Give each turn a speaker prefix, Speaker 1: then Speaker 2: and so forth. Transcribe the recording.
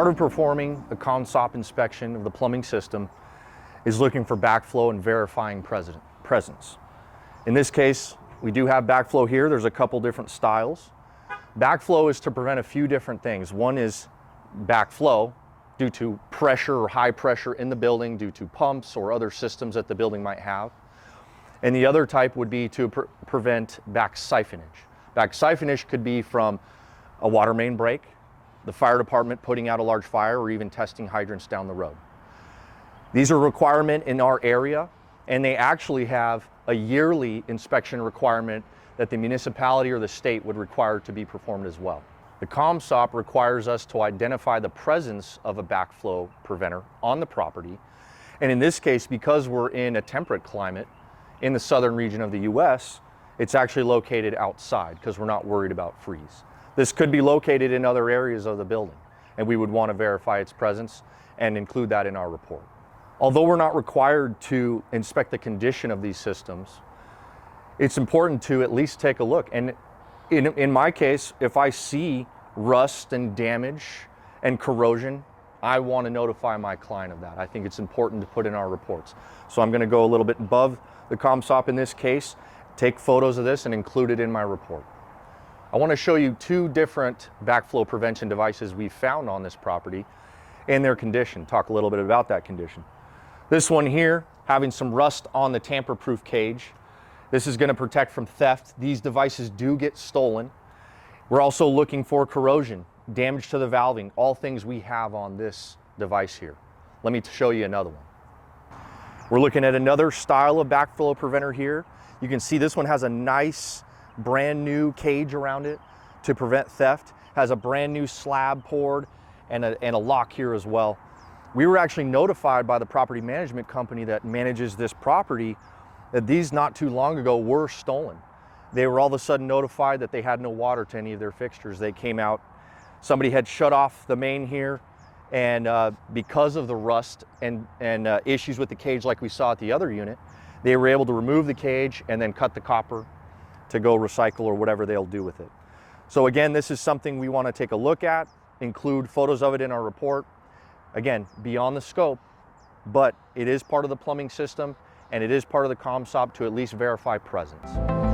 Speaker 1: Part of performing a ComSOP inspection of the plumbing system is looking for backflow and verifying presence. In this case, we do have backflow here. There's a couple different styles. Backflow is to prevent a few different things. One is backflow due to pressure or high pressure in the building due to pumps or other systems that the building might have. And the other type would be to prevent back siphonage. Back siphonage could be from a water main break, the fire department putting out a large fire, or even testing hydrants down the road. These are a requirement in our area, and they actually have a yearly inspection requirement that the municipality or the state would require to be performed as well. The ComSOP requires us to identify the presence of a backflow preventer on the property. And in this case, because we're in a temperate climate in the southern region of the US, it's actually located outside because we're not worried about freeze. This could be located in other areas of the building, and we would want to verify its presence and include that in our report. Although we're not required to inspect the condition of these systems, it's important to at least take a look. And in my case, if I see rust and damage and corrosion, I want to notify my client of that. I think it's important to put in our reports. So I'm going to go a little bit above the ComSOP in this case, take photos of this and include it in my report. I want to show you two different backflow prevention devices we found on this property and their condition. Talk a little bit about that condition. This one here, having some rust on the tamper-proof cage. This is going to protect from theft. These devices do get stolen. We're also looking for corrosion, damage to the valving, all things we have on this device here. Let me show you another one. We're looking at another style of backflow preventer here. You can see this one has a nice brand new cage around it to prevent theft, has a brand new slab poured and a lock here as well. We were actually notified by the property management company that manages this property that these not too long ago were stolen. They were all of a sudden notified that they had no water to any of their fixtures. They came out, somebody had shut off the main here, and because of the rust and issues with the cage like we saw at the other unit, they were able to remove the cage and then cut the copper to go recycle or whatever they'll do with it. So again, this is something we want to take a look at, include photos of it in our report. Again, beyond the scope, but it is part of the plumbing system and it is part of the ComSOP to at least verify presence.